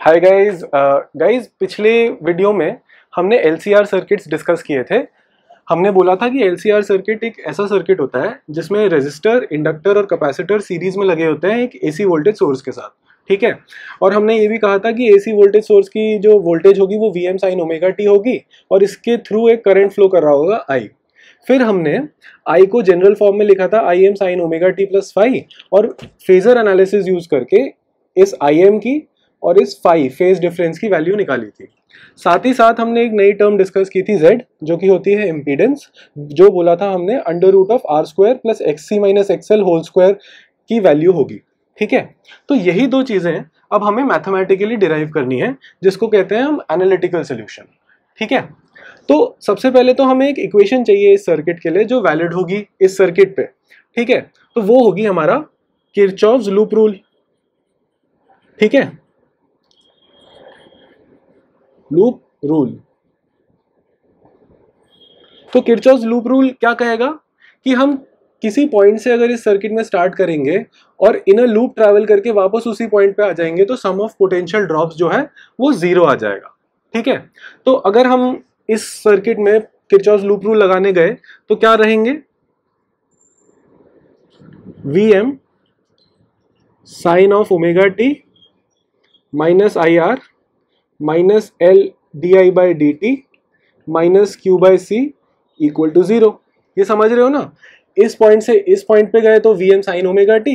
Hi guys पिछले video में हमने LCR सर्किट्स डिस्कस किए थे। हमने बोला था कि LCR सर्किट एक ऐसा सर्किट होता है जिसमें रेजिस्टर, इंडक्टर और कैपेसिटर सीरीज में लगे होते हैं एक AC वोल्टेज सोर्स के साथ, ठीक है। और हमने ये भी कहा था कि AC वोल्टेज सोर्स की जो वोल्टेज होगी वो Vm sin ओमेगा t होगी और इसके थ्रू एक करंट फ्लो कर रहा होगा I। फिर हमने I को जनरल फॉर्म में लिखा था Im sin omega t plus phi, और फेजर एनालिसिस यूज करके इस Im की और इस फाई फेज डिफरेंस की वैल्यू निकाली थी। साथ ही साथ हमने एक नई टर्म डिस्कस की थी Z, जो कि होती है इम्पीडेंस, जो बोला था हमने under root of R square plus XC minus XL whole square की वैल्यू होगी, ठीक है। तो यही दो चीजें अब हमें मैथमेटिकली डिराइव करनी है, जिसको कहते हैं हम एनालिटिकल सोल्यूशन, ठीक है। तो सबसे पहले तो हमें एक इक्वेशन चाहिए इस सर्किट के लिए जो वैलिड होगी इस सर्किट पे, ठीक है। तो वो होगी हमारा किरचॉफ्स लूप रूल, ठीक है, लूप रूल। तो किरचॉफ्स लूप रूल क्या कहेगा कि हम किसी पॉइंट से अगर इस सर्किट में स्टार्ट करेंगे और इन अ लूप ट्रैवल करके वापस उसी पॉइंट पे आ जाएंगे तो सम ऑफ पोटेंशियल ड्रॉप्स जो है वो 0 आ जाएगा, ठीक है। तो अगर हम इस सर्किट में किरचॉफ्स लूप रूल लगाने गए तो क्या रहेंगे, Vm sine of omega t minus IR minus L di by D T minus Q by C equal to 0। ये समझ रहे हो ना। इस पॉइंट से इस पॉइंट पे गए तो Vm साइन ओमेगा t,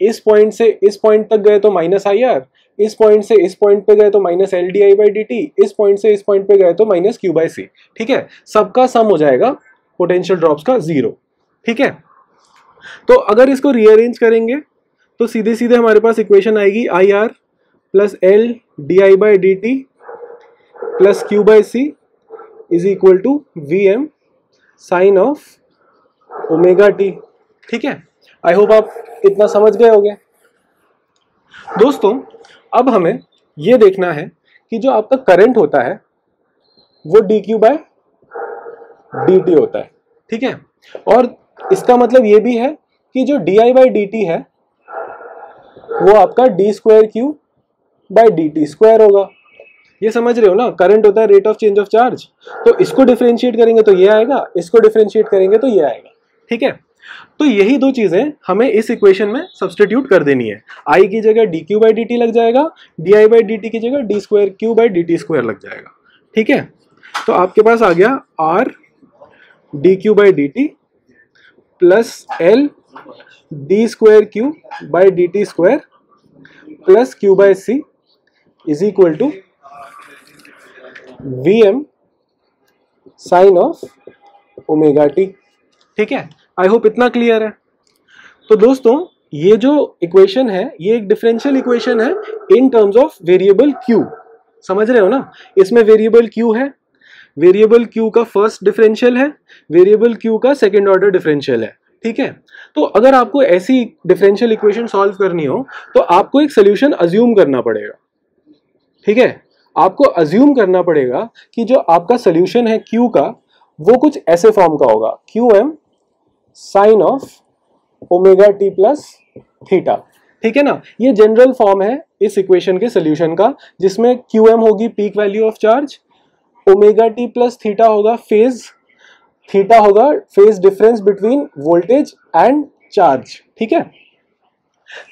इस पॉइंट से इस पॉइंट तक गए तो माइनस IR, इस पॉइंट से इस पॉइंट पे गए तो minus L di by D T, इस पॉइंट से इस पॉइंट पे गए तो माइनस Q बाई C, ठीक है। सबका सम हो जाएगा पोटेंशियल ड्रॉप्स का 0, ठीक है। तो अगर इसको रीअरेंज करेंगे तो सीधे सीधे हमारे पास इक्वेशन आएगी IR plus L di by D T plus Q by C is equal to Vm sine of omega t, ठीक है। आई होप आप इतना समझ गए होंगे। दोस्तों अब हमें यह देखना है कि जो आपका करंट होता है वो dq बाय dt होता है, ठीक है। और इसका मतलब ये भी है कि जो di बाई dt है वो आपका d square q by dt square होगा। ये समझ रहे हो ना। करंट होता है rate of change of charge, तो इसको डिफरेंशिएट करेंगे तो ये आएगा, इसको डिफरेंशिएट करेंगे तो ये आएगा, ठीक है। तो यही दो चीजें हमें इस इक्वेशन में सब्स्टिट्यूट कर देनी है। I की जगह dq बाई dt लग जाएगा, di बाई dt की जगह d square q by dt square लग जाएगा, ठीक है। तो आपके पास आ गया r dq by dt plus l d square q by dt square plus q by c is equal to Vm sine of omega t, ठीक है। आई होप इतना क्लियर है। तो दोस्तों ये जो इक्वेशन है ये एक डिफरेंशियल इक्वेशन है in terms of variable q, समझ रहे हो ना। इसमें वेरिएबल q है, वेरिएबल q का फर्स्ट डिफरेंशियल है, वेरिएबल q का सेकेंड ऑर्डर डिफरेंशियल है, ठीक है। तो अगर आपको ऐसी डिफरेंशियल इक्वेशन सॉल्व करनी हो तो आपको एक सोल्यूशन अज्यूम करना पड़ेगा, ठीक है। आपको अज्यूम करना पड़ेगा कि जो आपका सोल्यूशन है Q का वो कुछ ऐसे फॉर्म का होगा, Qm sine of omega t plus theta, ठीक है ना। ये जनरल फॉर्म है इस इक्वेशन के सोल्यूशन का, जिसमें Qm होगी peak value of charge, omega t plus theta होगा फेज, थीटा होगा phase difference between voltage and charge, ठीक है।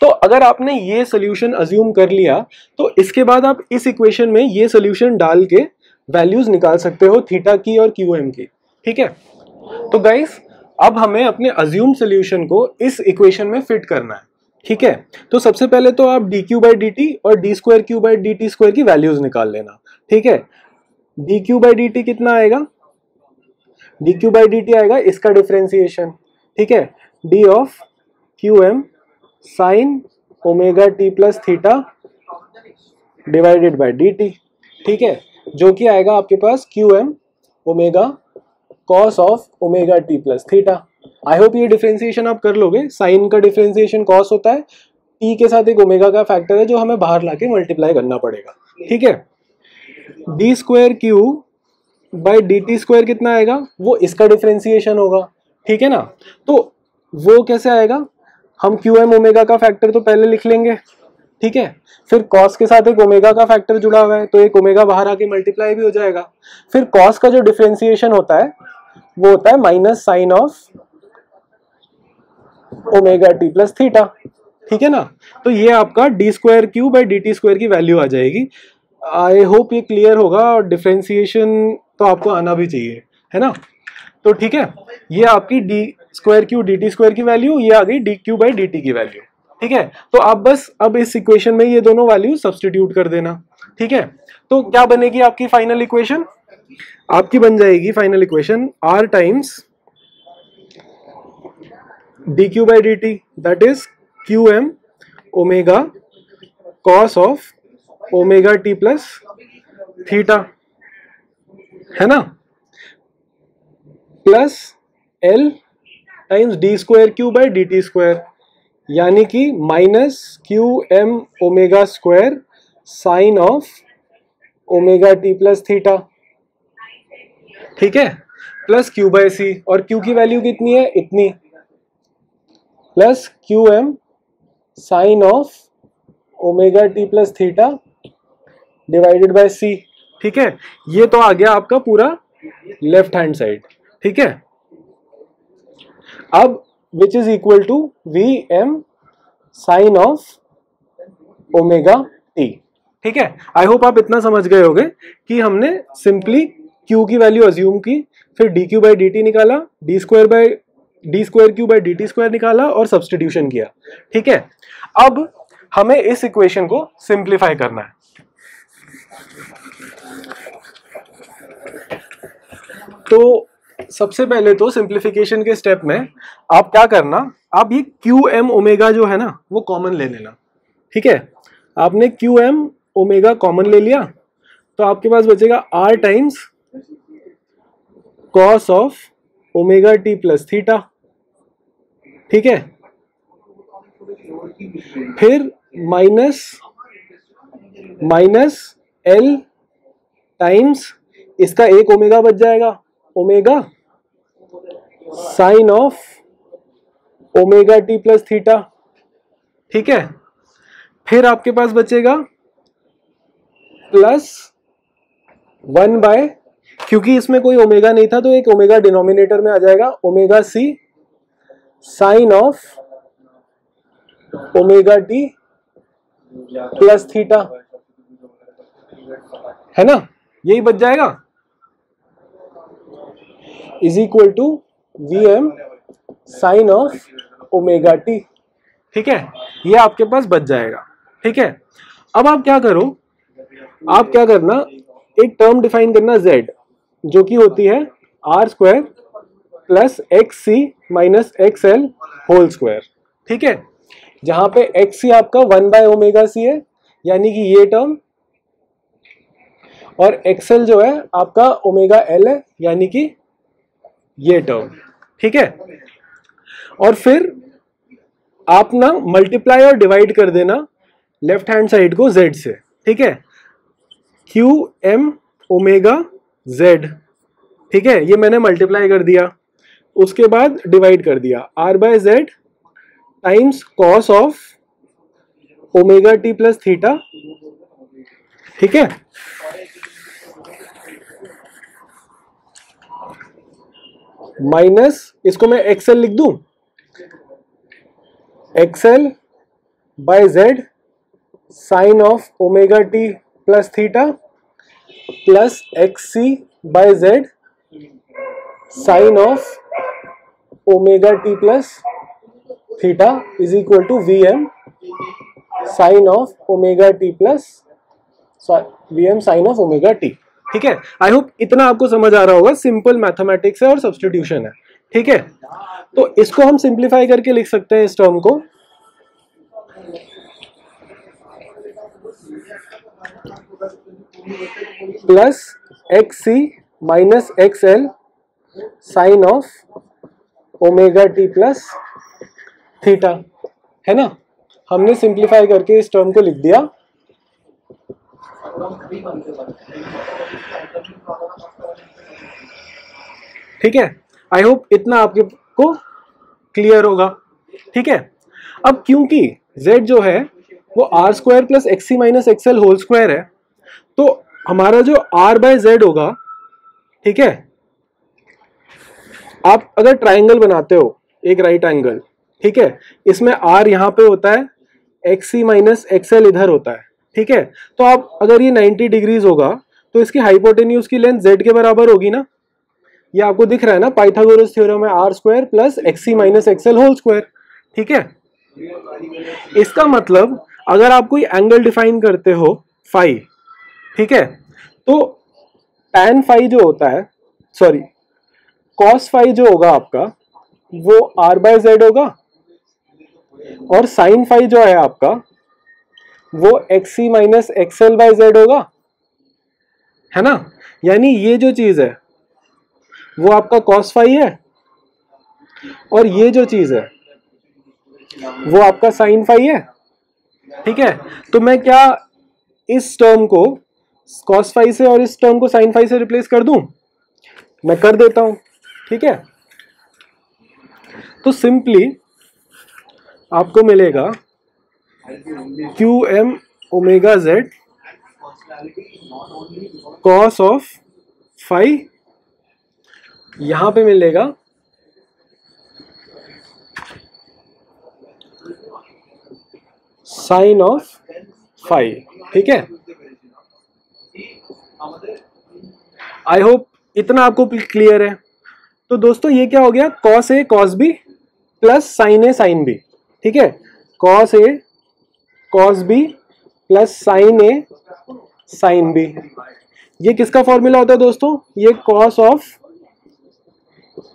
तो अगर आपने ये सोल्यूशन अज्यूम कर लिया तो इसके बाद आप इस इक्वेशन में ये सोल्यूशन डाल के वैल्यूज निकाल सकते हो थीटा की और Qm की, ठीक है। तो गाइस अब हमें अपने अज्यूम सोल्यूशन को इस इक्वेशन में फिट करना है, ठीक है। तो सबसे पहले तो आप dq बाई dt और d square q by dt square की वैल्यूज निकाल लेना, ठीक है। dq बाई dt कितना आएगा, dq बाई dt आएगा इसका डिफरेंशिएशन, ठीक है, d of Qm sine omega t plus theta divided bye dt, ठीक है, जो कि आएगा आपके पास Qm omega cos of omega t plus theta. I hope ये डिफरेंशिएशन आप कर लोगे। साइन का डिफरेंशिएशन कॉस होता है, t के साथ एक ओमेगा का फैक्टर है जो हमें बाहर लाके मल्टीप्लाई करना पड़ेगा, ठीक है। d square q by dt square कितना आएगा, वो इसका डिफरेंशिएशन होगा, ठीक है ना। तो वो कैसे आएगा, हम Qm ओमेगा का फैक्टर तो पहले लिख लेंगे, ठीक है। फिर कॉस के साथ एक ओमेगा का फैक्टर जुड़ा हुआ है तो एक ओमेगा बाहर आके मल्टीप्लाई भी हो जाएगा। फिर कॉस का जो डिफरेंशिएशन होता है वो होता है minus sine of omega T plus theta, ठीक है ना। तो ये आपका D square Q by D T square की वैल्यू आ जाएगी। आई होप ये क्लियर होगा, और डिफरेंशिएशन तो आपको आना भी चाहिए, है ना। तो ठीक है, ये आपकी D square Q D T square की वैल्यू, ये आ गई D Q by D T की वैल्यू, ठीक है। तो आप बस अब इस इक्वेशन में ये दोनों वैल्यू सब्स्टिट्यूट कर देना, ठीक है। तो क्या बनेगी आपकी फाइनल इक्वेशन? आपकी बन जाएगी final equation R times D Q by D T, that is Q M omega cos of omega T plus theta, है ना, plus L times D square Q by D T square, यानी कि minus Q M omega square sine of omega T plus theta, ठीक है, plus Q by सी, और Q की value कितनी है? इतनी, plus Q M sine of omega T plus theta divided by C, ठीक है। ये तो आ गया आपका पूरा लेफ्ट हैंड साइड, ठीक है। अब which is equal to V M sine of omega T, ठीक है। आई होप आप इतना समझ गए होंगे कि हमने सिंपली क्यू की वैल्यू अज्यूम की, फिर D Q by D T निकाला, D square Q by D T square निकाला और सब्स्टिट्यूशन किया, ठीक है। अब हमें इस इक्वेशन को सिंप्लीफाई करना है। तो सबसे पहले तो सिंप्लीफिकेशन के स्टेप में आप क्या करना, आप ये क्यू एम ओमेगा जो है ना वो कॉमन ले लेना, ठीक है। आपने क्यू एम ओमेगा कॉमन ले लिया तो आपके पास बचेगा R times cos of omega T plus theta, ठीक है। फिर माइनस एल टाइम्स इसका एक ओमेगा बच जाएगा, omega sine of omega T plus theta, ठीक है। फिर आपके पास बचेगा प्लस 1 बाय, क्योंकि इसमें कोई ओमेगा नहीं था तो एक ओमेगा डिनोमिनेटर में आ जाएगा, omega C sine of omega T plus theta, है ना, यही बच जाएगा, is equal to V M sine of omega T, ठीक है। ये आपके पास बच जाएगा, ठीक है। अब आप क्या करो, आप क्या करना, एक टर्म डिफाइन करना z, जो कि होती है R square plus X C minus X L whole square, ठीक है। जहां पे एक्स सी आपका 1 बाय ओमेगा सी है, यानी कि ये टर्म, और एक्सएल जो है आपका ओमेगा एल है, यानी कि ये टर्म, ठीक है। और फिर आप ना मल्टीप्लाई और डिवाइड कर देना लेफ्ट हैंड साइड को z से, ठीक है, क्यू एम ओमेगा z, ठीक है। ये मैंने मल्टीप्लाई कर दिया, उसके बाद डिवाइड कर दिया r by z times cos of omega T plus theta, ठीक है। माइनस, इसको मैं एक्सएल लिख दूं, XL by Z sine of omega T plus theta plus X C by Z sine of omega T plus theta is equal to V M sine of omega T plus V M sine of omega T, ठीक है। I hope इतना आपको समझ आ रहा होगा, simple mathematics है और substitution है, ठीक है। तो इसको हम सिंप्लीफाई करके लिख सकते हैं इस टर्म को, plus X C minus X L sine of omega T plus theta, है ना। हमने सिंप्लीफाई करके इस टर्म को लिख दिया, ठीक है। आई होप इतना आपके को क्लियर होगा, ठीक है। अब क्योंकि z जो है वो R square plus X minus XL whole square है, तो हमारा जो आर बाय जेड होगा, ठीक है, आप अगर ट्राइंगल बनाते हो एक राइट एंगल, ठीक है, इसमें आर यहाँ पे होता है, एक्स माइनस एक्सएल इधर होता है, ठीक है, तो आप अगर ये 90 डिग्रीज होगा तो इसकी हाइपोटेन्यूज की लेंथ जेड के बराबर होगी ना, ये आपको दिख रहा है ना, पाइथागोरस थ्योरम है R square plus X minus XL whole square, ठीक है। इसका मतलब अगर आप कोई एंगल डिफाइन करते हो फाई, ठीक है, तो tan फाई जो होता है, सॉरी cos फाई जो होगा आपका वो r बाय जेड होगा, और sin फाई जो है आपका वो X minus XL by Z होगा, है ना। यानी ये जो चीज है वो आपका cos फाई है, और ये जो चीज है वो आपका sin फाई है, ठीक है। तो मैं क्या इस टर्म को cos फाई से और इस टर्म को sin फाई से रिप्लेस कर दूं? मैं कर देता हूं, ठीक है। तो सिंपली आपको मिलेगा Q M omega Z cos of phi, यहां पे मिलेगा साइन ऑफ फाई, ठीक है। आई होप इतना आपको क्लियर है। तो दोस्तों ये क्या हो गया, cos A cos B plus sine A sine B, ठीक है, cos A cos B plus sine A sine B. ये किसका फॉर्मूला होता है दोस्तों, ये cos of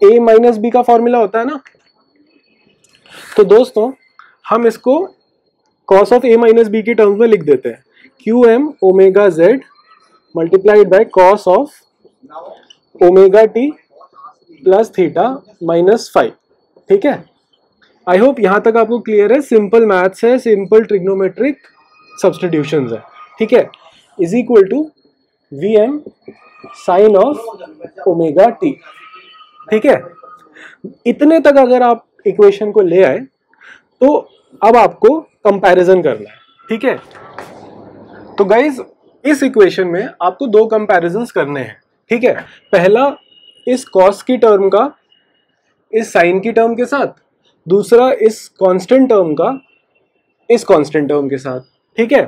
A minus B का फॉर्मूला होता है ना। तो दोस्तों हम इसको cos of A minus B की टर्म्स में लिख देते हैं, Q M omega Z multiplied by cos of omega T plus theta minus five, ठीक है। आई होप यहां तक आपको क्लियर है, सिंपल मैथ्स है, सिंपल ट्रिग्नोमेट्रिक सब्स्टिट्यूशंस है, ठीक है। Is equal to V M sine of omega T, ठीक है। इतने तक अगर आप इक्वेशन को ले आए तो अब आपको कंपैरिजन करना है, ठीक है। तो गाइज इस इक्वेशन में आपको दो कंपैरिजंस करने हैं, ठीक है। पहला इस कॉस की टर्म का इस साइन की टर्म के साथ, दूसरा इस कांस्टेंट टर्म का इस कांस्टेंट टर्म के साथ, ठीक है।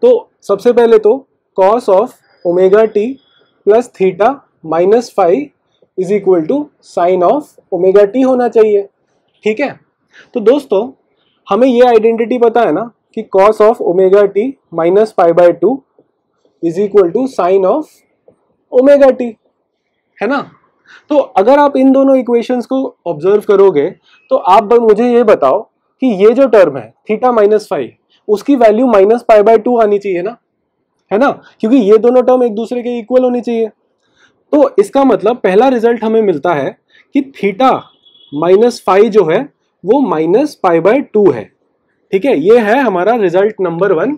तो सबसे पहले तो cos of omega T plus theta minus five is equal to sine of omega T होना चाहिए, ठीक है। तो दोस्तों हमें ये आइडेंटिटी पता है ना कि cos of omega T minus pi by two is equal to sine of omega T, है ना। तो अगर आप इन दोनों इक्वेशंस को ऑब्जर्व करोगे तो आप मुझे ये बताओ कि ये जो टर्म है थीटा माइनस फाइव, उसकी value minus pi by to आनी चाहिए ना, है ना, क्योंकि ये दोनों टर्म एक दूसरे के इक्वल होनी चाहिए। तो इसका मतलब पहला रिजल्ट हमें मिलता है कि थीटा माइनस फाइव जो है वो माइनस पाई बाय टू है, ठीक है। ये है हमारा result number 1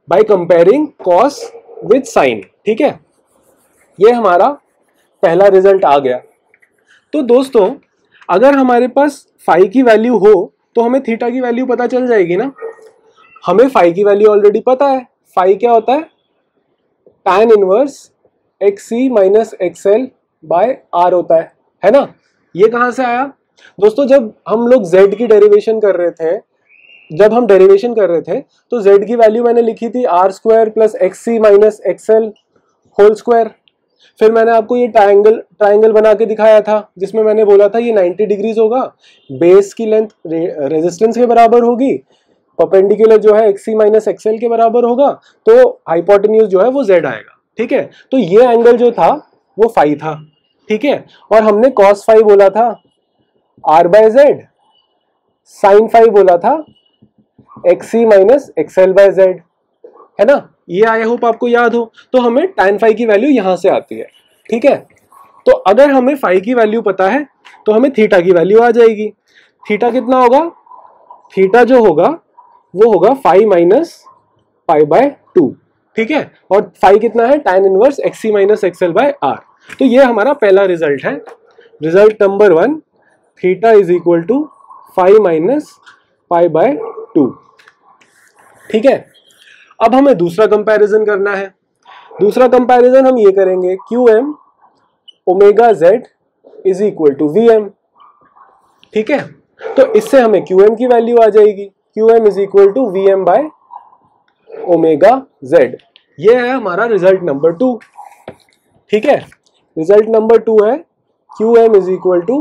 by comparing cos with sine, ठीक है। ये हमारा पहला रिजल्ट आ गया। तो दोस्तों अगर हमारे पास फाई की वैल्यू हो तो हमें थीटा की वैल्यू पता चल जाएगी ना। हमें फाई की वैल्यू ऑलरेडी पता है, फाई क्या होता है, tan inverse X C minus XL by R होता है ना। ये कहां से आया दोस्तों, जब हम लोग z की डेरिवेशन कर रहे थे, तो z की वैल्यू मैंने लिखी थी R square plus X C minus XL whole square. फिर मैंने आपको ये ट्राइंगल बना के दिखाया था जिसमें मैंने बोला था ये 90 डिग्रीज होगा, बेस की लेंथ रेजिस्टेंस के बराबर होगी, परपेंडिकुलर जो है एक्स सी माइनस एक्सएल के बराबर होगा, तो हाइपोटेन्यूज जो है वो z आएगा, ठीक है। तो ये एंगल जो था वो फाई था, ठीक है। और हमने कॉस फाई बोला था R by Z, sine phi बोला था X C minus XL by Z, है ना। ये आई होप आपको याद हो। तो हमें tan फाई की वैल्यू यहां से आती है, ठीक है। तो अगर हमें फाई की वैल्यू पता है तो हमें थीटा की वैल्यू आ जाएगी। थीटा कितना होगा, थीटा जो होगा वो होगा phi minus pi by two, ठीक है। और फाई कितना है, tan inverse X C minus XL by R. तो ये हमारा पहला रिजल्ट है, result number 1, theta is equal to phi minus pi by two, ठीक है। अब हमें दूसरा कंपैरिजन करना है। दूसरा कंपैरिजन हम ये करेंगे, QM omega Z is equal to VM। ठीक है, तो इससे हमें QM की वैल्यू आ जाएगी, QM is equal to VM by omega Z। ये है हमारा रिजल्ट नंबर 2। ठीक है, रिजल्ट नंबर 2 है QM is equal to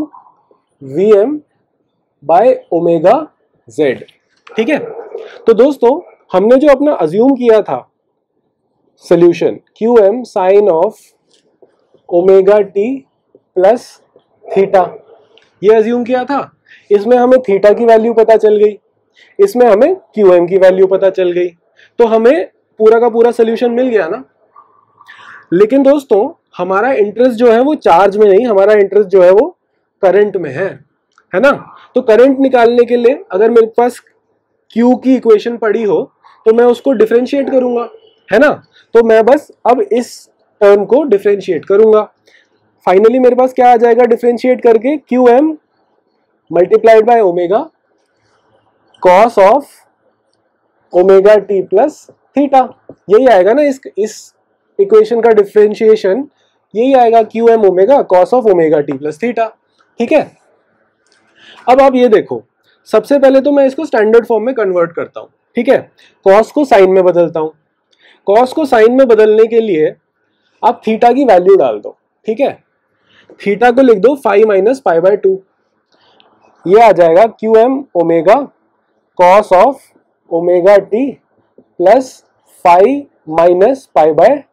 VM by omega Z। ठीक है, तो दोस्तों हमने जो अपना अज्यूम किया था solution QM sine of omega t plus theta, ये अज्यूम किया था। इसमें हमें थीटा की वैल्यू पता चल गई, इसमें हमें QM की वैल्यू पता चल गई, तो हमें पूरा का पूरा सोल्यूशन मिल गया ना। लेकिन दोस्तों हमारा इंटरेस्ट जो है वो चार्ज में नहीं, हमारा इंटरेस्ट जो है वो करंट में है ना। तो करंट निकालने के लिए अगर मेरे पास Q की इक्वेशन पड़ी हो तो मैं उसको डिफरेंशिएट करूंगा, है ना। तो मैं बस अब इस टर्म को डिफरेंशिएट करूंगा। फाइनली मेरे पास क्या आ जाएगा डिफरेंशिएट करके, QM multiplied by omega cos of omega t plus theta, यही आएगा ना इस इक्वेशन का डिफरेंशिएशन, यही आएगा QM omega cos of omega t plus theta. ठीक है, अब आप ये देखो, सबसे पहले तो मैं इसको स्टैंडर्ड फॉर्म में कन्वर्ट करता हूं। ठीक है, कॉस को साइन में बदलता हूं। कॉस को साइन में बदलने के लिए आप थीटा की वैल्यू डाल दो। ठीक है, थीटा को लिख दो 5 माइनस पाई बाय 2, ये आ जाएगा QM omega cos of omega t plus 5 minus pi by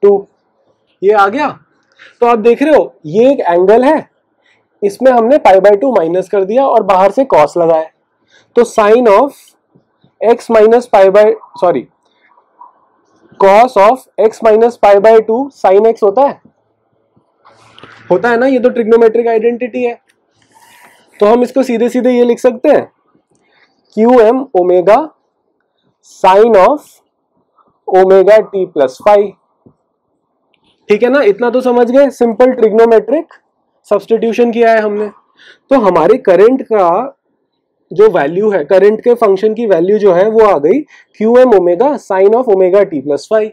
2, ये आ गया। तो आप देख रहे हो ये एक एंगल है, इसमें हमने पाई बाय 2 माइनस कर दिया और बाहर से कॉस लगाए, तो sine of x minus pi by cos of x minus pi by 2 sine x होता है ना, ये तो ट्रिग्नोमेट्रिक आइडेंटिटी है। तो हम इसको सीधे सीधे ये लिख सकते हैं QM omega sine of omega t plus 5। ठीक है ना, इतना तो समझ गए, सिंपल ट्रिग्नोमेट्रिक सब्स्टिट्यूशन किया है हमने। तो हमारे करंट का जो वैल्यू है, करंट के फंक्शन की वैल्यू जो है वो आ गई QM omega sine of omega t plus 5।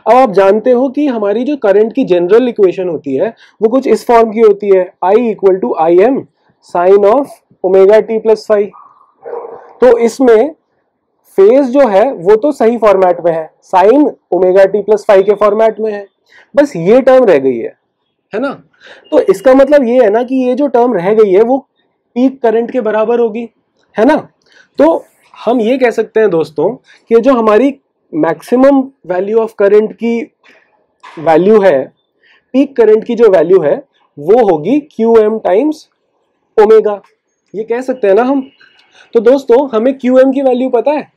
अब आप जानते हो कि हमारी जो करंट की जनरल इक्वेशन होती है वो कुछ इस फॉर्म की होती है, I equal to IM sine of omega t plus 5। तो इसमें फेज जो है वो तो सही फॉर्मेट में है, साइन ओमेगा t प्लस 5 के फॉर्मेट में है, बस ये टर्म रह गई है ना। तो इसका मतलब ये है ना कि ये जो टर्म रह गई है वो पीक करंट के बराबर होगी, है ना। तो हम ये कह सकते हैं दोस्तों कि जो हमारी मैक्सिमम वैल्यू ऑफ करंट की वैल्यू है, पीक करंट की जो वैल्यू है वो होगी QM टाइम्स ओमेगा, ये कह सकते हैं ना हम। तो दोस्तों हमें QM की वैल्यू पता है,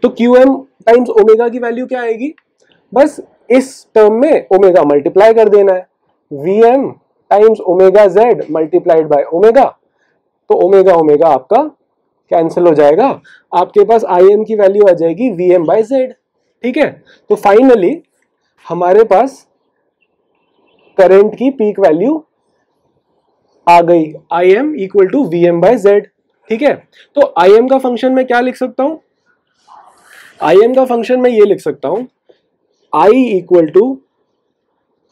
तो QM टाइम्स ओमेगा की वैल्यू क्या आएगी, बस इस टर्म में ओमेगा मल्टीप्लाई कर देना है, VM times omega Z multiplied by omega, तो ओमेगा ओमेगा आपका कैंसिल हो जाएगा, आपके पास IM की वैल्यू आ जाएगी VM बाय Z। ठीक है, तो फाइनली हमारे पास करंट की पीक वैल्यू आ गई, IM equal to VM by Z। ठीक है, तो IM का फंक्शन मैं क्या लिख सकता हूं, IM का फंक्शन मैं ये लिख सकता हूं, I equal to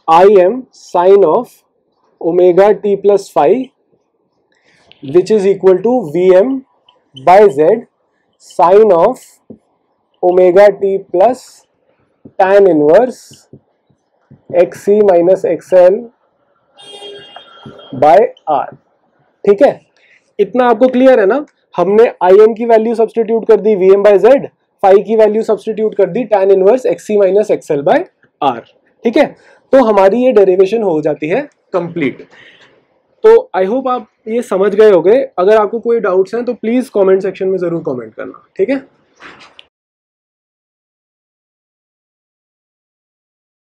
IM sine of omega t plus 5 which is equal to VM by Z sine of omega t plus tan inverse XC minus XL by R। ठीक है, इतना आपको क्लियर है ना। हमने IM की वैल्यू सब्स्टिट्यूट कर दी VM बाय Z, फाई की वैल्यू सब्स्टिट्यूट कर दी tan inverse XC minus XL by R। ठीक है, तो हमारी ये डेरिवेशन हो जाती है कंप्लीट। तो आई होप आप ये समझ गए होंगे। अगर आपको कोई डाउट्स हैं तो प्लीज कमेंट सेक्शन में जरूर कमेंट करना। ठीक है।